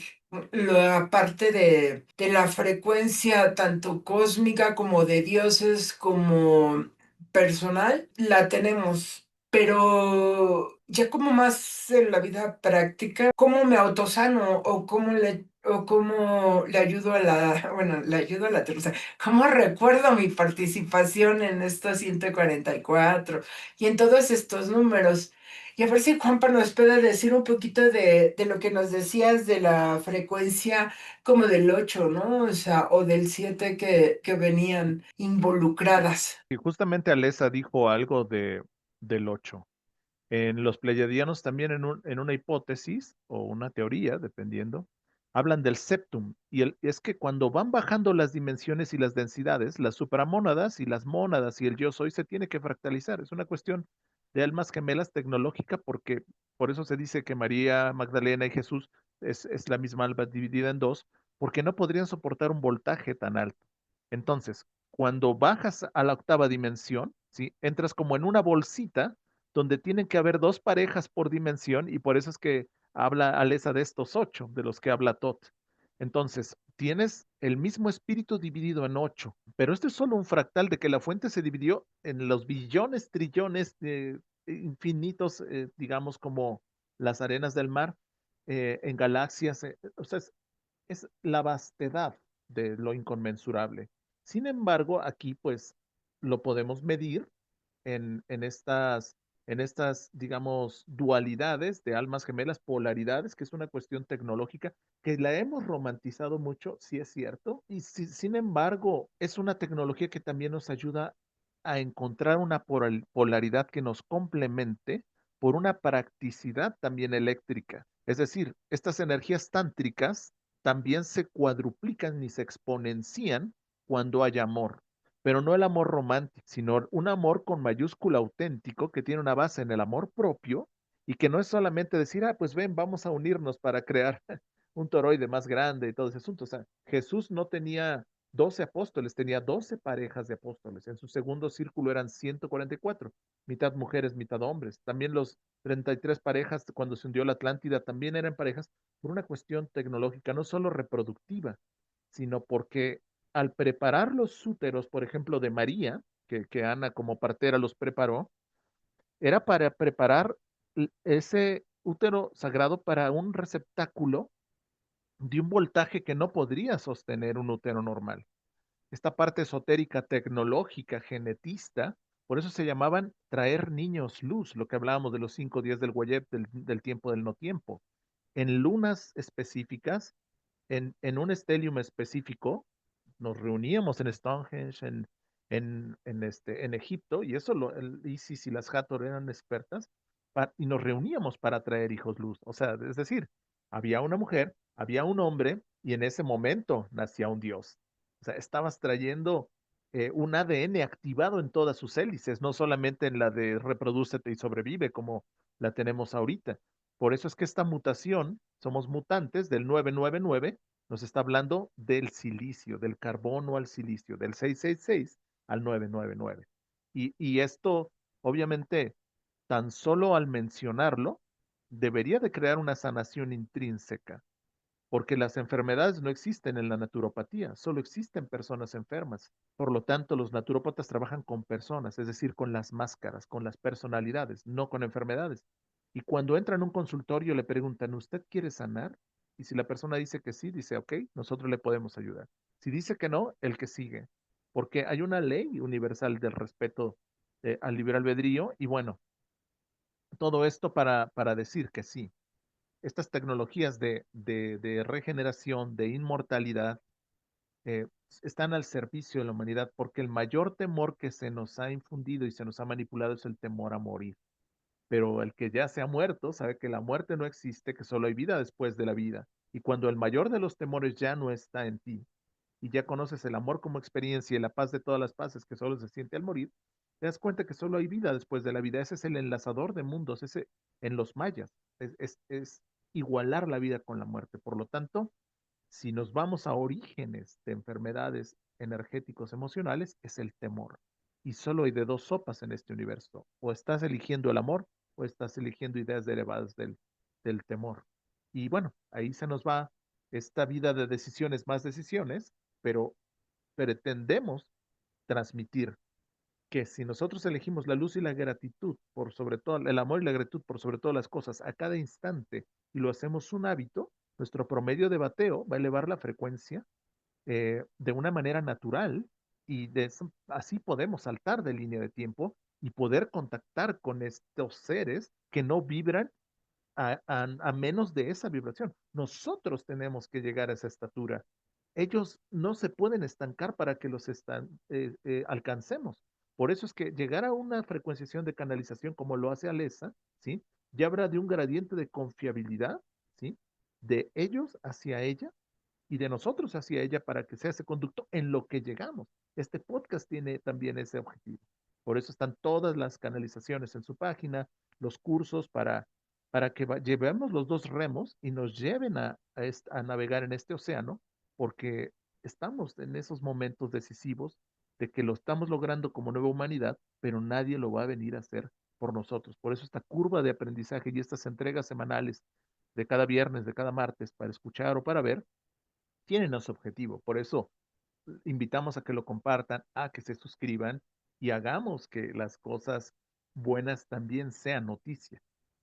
la parte de la frecuencia tanto cósmica como de dioses como personal, la tenemos, pero ya como más en la vida práctica, ¿cómo me autosano o cómo le ayudo a la, bueno, le ayudo a la tercera? ¿Cómo recuerdo mi participación en estos 144 y en todos estos números? Y a ver si Juanpa nos puede decir un poquito de lo que nos decías de la frecuencia como del 8, ¿no? O sea, o del 7 que venían involucradas. Y justamente Alesa dijo algo del 8. En los pleyadianos también en una hipótesis o una teoría, dependiendo, hablan del septum. Y es que cuando van bajando las dimensiones y las densidades, las supramónadas y las mónadas y el yo soy se tiene que fractalizar. Es una cuestión de almas gemelas tecnológica porque por eso se dice que María Magdalena y Jesús es la misma alma dividida en dos, porque no podrían soportar un voltaje tan alto. Entonces, cuando bajas a la octava dimensión, ¿sí? Entras como en una bolsita donde tienen que haber dos parejas por dimensión y por eso es que habla Alesa de estos 8, de los que habla Tot. Entonces, tienes el mismo espíritu dividido en 8, pero esto es solo un fractal de que la fuente se dividió en los billones, trillones infinitos, digamos como las arenas del mar, en galaxias, o sea, es la vastedad de lo inconmensurable. Sin embargo, aquí pues lo podemos medir en estas, digamos, dualidades de almas gemelas, polaridades, que es una cuestión tecnológica que la hemos romantizado mucho, sí es cierto, y sin embargo, es una tecnología que también nos ayuda a encontrar una polaridad que nos complemente por una practicidad también eléctrica. Es decir, estas energías tántricas también se cuadruplican y se exponencian cuando hay amor, pero no el amor romántico, sino un amor con mayúscula auténtico que tiene una base en el amor propio y que no es solamente decir, pues ven, vamos a unirnos para crear un toroide más grande y todo ese asunto. O sea, Jesús no tenía 12 apóstoles, tenía 12 parejas de apóstoles. En su segundo círculo eran 144, mitad mujeres, mitad hombres. También los 33 parejas cuando se hundió la Atlántida también eran parejas por una cuestión tecnológica, no solo reproductiva, sino porque al preparar los úteros, por ejemplo, de María, que Ana como partera los preparó, era para preparar ese útero sagrado para un receptáculo de un voltaje que no podría sostener un útero normal. Esta parte esotérica, tecnológica, genetista, por eso se llamaban traer niños luz, lo que hablábamos de los 5 días del Goyet, del tiempo del no tiempo. En lunas específicas, en un estelium específico, nos reuníamos en Stonehenge, en Egipto, y eso el Isis y las Hathor eran expertas, y nos reuníamos para traer hijos luz. O sea, es decir, había una mujer, había un hombre, y en ese momento nacía un dios. O sea, estabas trayendo un ADN activado en todas sus hélices, no solamente en la de reprodúcete y sobrevive como la tenemos ahorita. Por eso es que esta mutación, somos mutantes del 999, nos está hablando del silicio, del carbono al silicio, del 666 al 999. Y esto, obviamente, tan solo al mencionarlo, debería de crear una sanación intrínseca, porque las enfermedades no existen en la naturopatía, solo existen personas enfermas. Por lo tanto, los naturópatas trabajan con personas, es decir, con las máscaras, con las personalidades, no con enfermedades. Y cuando entran a un consultorio le preguntan, ¿usted quiere sanar? Y si la persona dice que sí, dice, ok, nosotros le podemos ayudar. Si dice que no, el que sigue. Porque hay una ley universal del respeto al libre albedrío y bueno, todo esto para decir que sí, estas tecnologías de regeneración, de inmortalidad, eh, están al servicio de la humanidad porque el mayor temor que se nos ha infundido y se nos ha manipulado es el temor a morir. Pero el que ya se ha muerto sabe que la muerte no existe, que solo hay vida después de la vida. Y cuando el mayor de los temores ya no está en ti y ya conoces el amor como experiencia y la paz de todas las paces que solo se siente al morir, te das cuenta que solo hay vida después de la vida. Ese es el enlazador de mundos, ese en los mayas, es igualar la vida con la muerte. Por lo tanto, si nos vamos a orígenes de enfermedades energéticos emocionales, es el temor. Y solo hay de dos sopas en este universo. O estás eligiendo el amor o estás eligiendo ideas derivadas del temor. Y bueno, ahí se nos va esta vida de decisiones más decisiones, pero pretendemos transmitir que si nosotros elegimos la luz y la gratitud por sobre todo, el amor y la gratitud por sobre todas las cosas a cada instante y lo hacemos un hábito, nuestro promedio de bateo va a elevar la frecuencia de una manera natural y así podemos saltar de línea de tiempo y poder contactar con estos seres que no vibran a menos de esa vibración. Nosotros tenemos que llegar a esa estatura. Ellos no se pueden estancar para que los alcancemos. Por eso es que llegar a una frecuenciación de canalización como lo hace Alesa, ¿sí? Ya habrá de un gradiente de confiabilidad, ¿sí? De ellos hacia ella y de nosotros hacia ella para que sea ese conducto en lo que llegamos. Este podcast tiene también ese objetivo. Por eso están todas las canalizaciones en su página, los cursos para que llevemos los dos remos y nos lleven a navegar en este océano, porque estamos en esos momentos decisivos de que lo estamos logrando como nueva humanidad, pero nadie lo va a venir a hacer por nosotros. Por eso esta curva de aprendizaje y estas entregas semanales de cada viernes, de cada martes, para escuchar o para ver, tienen ese objetivo. Por eso invitamos a que lo compartan, a que se suscriban y hagamos que las cosas buenas también sean noticia.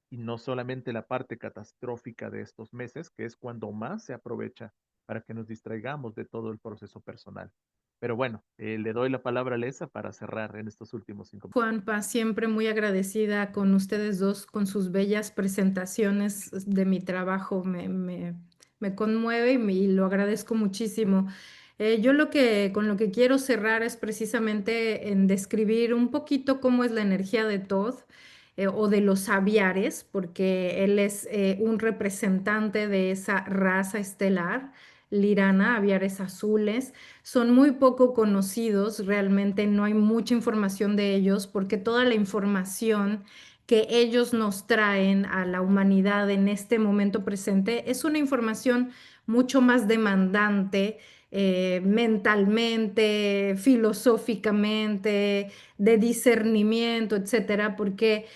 Y no solamente la parte catastrófica de estos meses, que es cuando más se aprovecha para que nos distraigamos de todo el proceso personal. Pero bueno, le doy la palabra a Lesa para cerrar en estos últimos 5 minutos. Juanpa, siempre muy agradecida con ustedes dos, con sus bellas presentaciones de mi trabajo. Me conmueve y lo agradezco muchísimo. Yo con lo que quiero cerrar es precisamente en describir un poquito cómo es la energía de Todd o de los aviares, porque él es un representante de esa raza estelar lirana, aviares azules. Son muy poco conocidos, realmente no hay mucha información de ellos porque toda la información que ellos nos traen a la humanidad en este momento presente es una información mucho más demandante mentalmente, filosóficamente, de discernimiento, etcétera, porque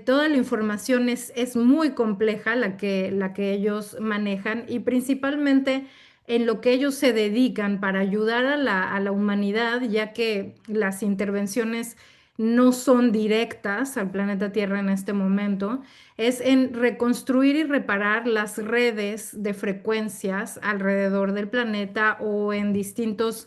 toda la información es muy compleja la que ellos manejan y principalmente en lo que ellos se dedican para ayudar a a la humanidad, ya que las intervenciones no son directas al planeta Tierra en este momento, es en reconstruir y reparar las redes de frecuencias alrededor del planeta o en distintos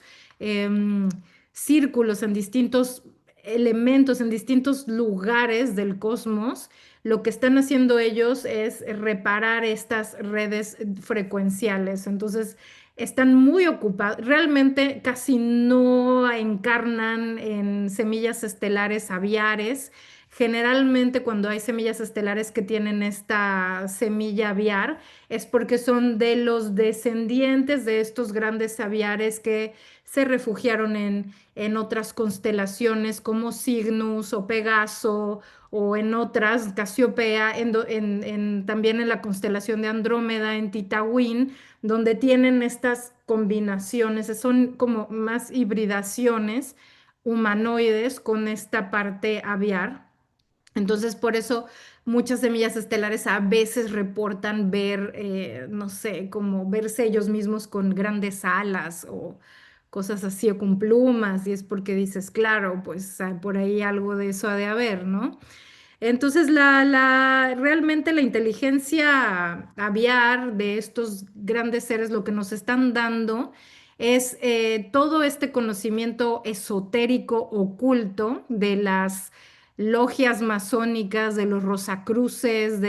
círculos, en distintos elementos, en distintos lugares del cosmos. Lo que están haciendo ellos es reparar estas redes frecuenciales. Entonces, están muy ocupados. Realmente casi no encarnan en semillas estelares aviares. Generalmente cuando hay semillas estelares que tienen esta semilla aviar es porque son de los descendientes de estos grandes aviares que se refugiaron en otras constelaciones como Cygnus o Pegaso o en otras, Casiopea, también en la constelación de Andrómeda, en Titawin, donde tienen estas combinaciones, son como más hibridaciones humanoides con esta parte aviar. Entonces, por eso muchas semillas estelares a veces reportan ver, no sé, como verse ellos mismos con grandes alas o cosas así, o con plumas, y es porque dices, claro, pues por ahí algo de eso ha de haber, ¿no? Entonces, realmente la inteligencia aviar de estos grandes seres lo que nos están dando es todo este conocimiento esotérico oculto de las logias masónicas, de los rosacruces,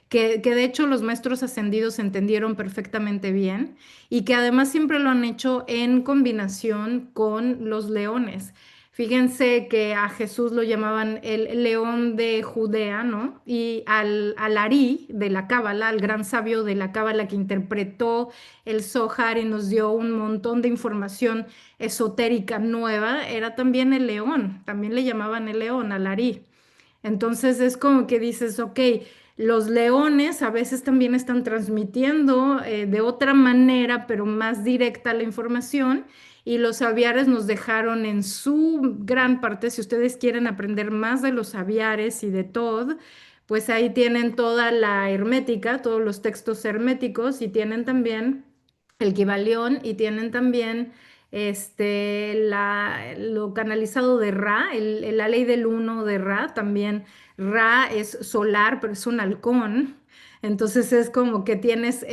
que de hecho los maestros ascendidos entendieron perfectamente bien y que además siempre lo han hecho en combinación con los leones. Fíjense que a Jesús lo llamaban el león de Judea, ¿no? Y al Arí de la Cábala, al gran sabio de la Cábala que interpretó el Zohar y nos dio un montón de información esotérica nueva, era también el león, también le llamaban el león, al Arí. Entonces es como que dices, ok, los leones a veces también están transmitiendo de otra manera, pero más directa la información, y los aviares nos dejaron en su gran parte, si ustedes quieren aprender más de los aviares y de todo, pues ahí tienen toda la hermética, todos los textos herméticos, y tienen también el Kibalión, y tienen también lo canalizado de Ra, la ley del uno de Ra, también Ra es solar, pero es un halcón. Entonces es como que tienes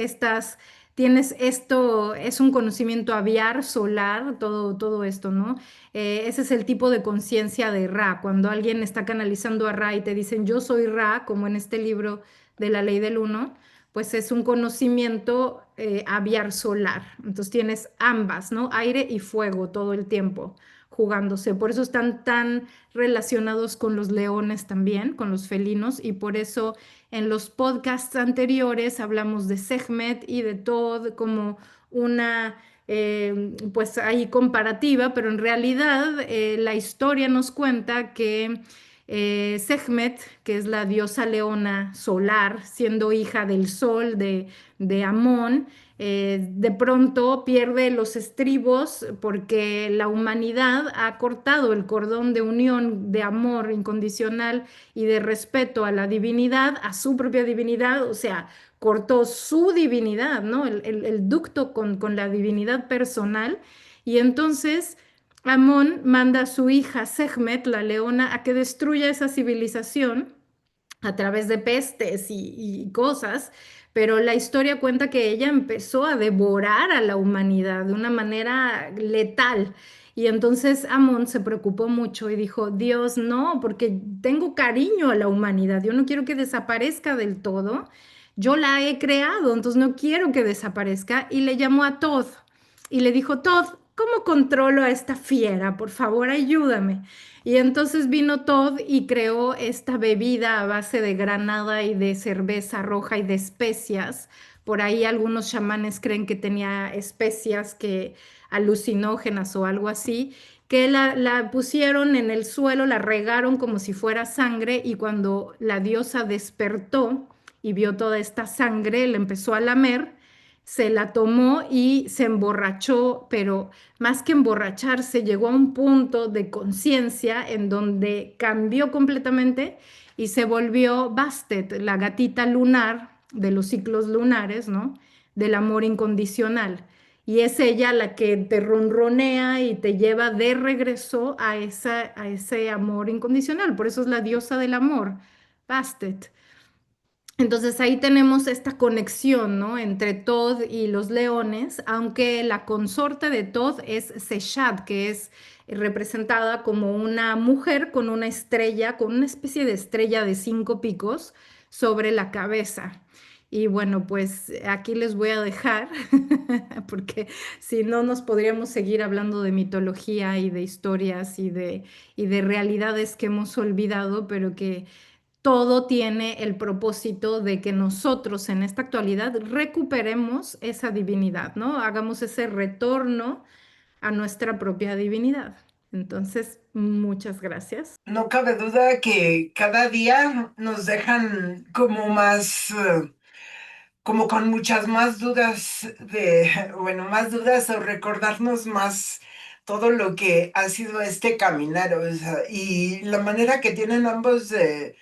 esto, es un conocimiento aviar, solar, todo esto, ¿no? Ese es el tipo de conciencia de Ra. Cuando alguien está canalizando a Ra y te dicen, yo soy Ra, como en este libro de la ley del uno, pues es un conocimiento aviar solar. Entonces tienes ambas, ¿no? Aire y fuego todo el tiempo jugándose. Por eso están tan relacionados con los leones también, con los felinos, y por eso en los podcasts anteriores hablamos de Sekhmet y de Tod como una, pues ahí comparativa, pero en realidad la historia nos cuenta que Sekhmet, que es la diosa leona solar, siendo hija del sol de Amón, de pronto pierde los estribos porque la humanidad ha cortado el cordón de unión, de amor incondicional y de respeto a la divinidad, a su propia divinidad, o sea, cortó su divinidad, ¿no? El ducto con la divinidad personal. Y entonces Amón manda a su hija Sekhmet, la leona, a que destruya esa civilización a través de pestes y cosas, pero la historia cuenta que ella empezó a devorar a la humanidad de una manera letal. Y entonces Amón se preocupó mucho y dijo, Dios, no, porque tengo cariño a la humanidad, yo no quiero que desaparezca del todo, yo la he creado, entonces no quiero que desaparezca. Y le llamó a Tod y le dijo, Tod, ¿cómo controlo a esta fiera? Por favor, ayúdame. Y entonces vino Todd y creó esta bebida a base de granada y de cerveza roja y de especias. Por ahí algunos chamanes creen que tenía especias que alucinógenas o algo así, que la pusieron en el suelo, la regaron como si fuera sangre, y cuando la diosa despertó y vio toda esta sangre, la empezó a lamer, se la tomó y se emborrachó, pero más que emborracharse, llegó a un punto de conciencia en donde cambió completamente y se volvió Bastet, la gatita lunar de los ciclos lunares, ¿no? Del amor incondicional. Y es ella la que te ronronea y te lleva de regreso a ese amor incondicional. Por eso es la diosa del amor, Bastet. Entonces ahí tenemos esta conexión, ¿no? Entre Tod y los leones, aunque la consorte de Tod es Seshad, que es representada como una mujer con una estrella, con una especie de estrella de 5 picos sobre la cabeza. Y bueno, pues aquí les voy a dejar, porque si no nos podríamos seguir hablando de mitología y de historias y de realidades que hemos olvidado, pero que todo tiene el propósito de que nosotros en esta actualidad recuperemos esa divinidad, ¿no? Hagamos ese retorno a nuestra propia divinidad. Entonces, muchas gracias. No cabe duda que cada día nos dejan como más, como con muchas más dudas bueno, más dudas o recordarnos más todo lo que ha sido este caminar, o sea, y la manera que tienen ambos de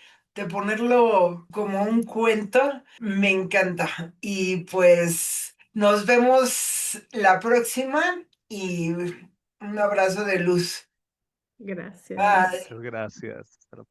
ponerlo como un cuento, me encanta. Y pues nos vemos la próxima y un abrazo de luz. Gracias. Bye. Muchas gracias. Hasta la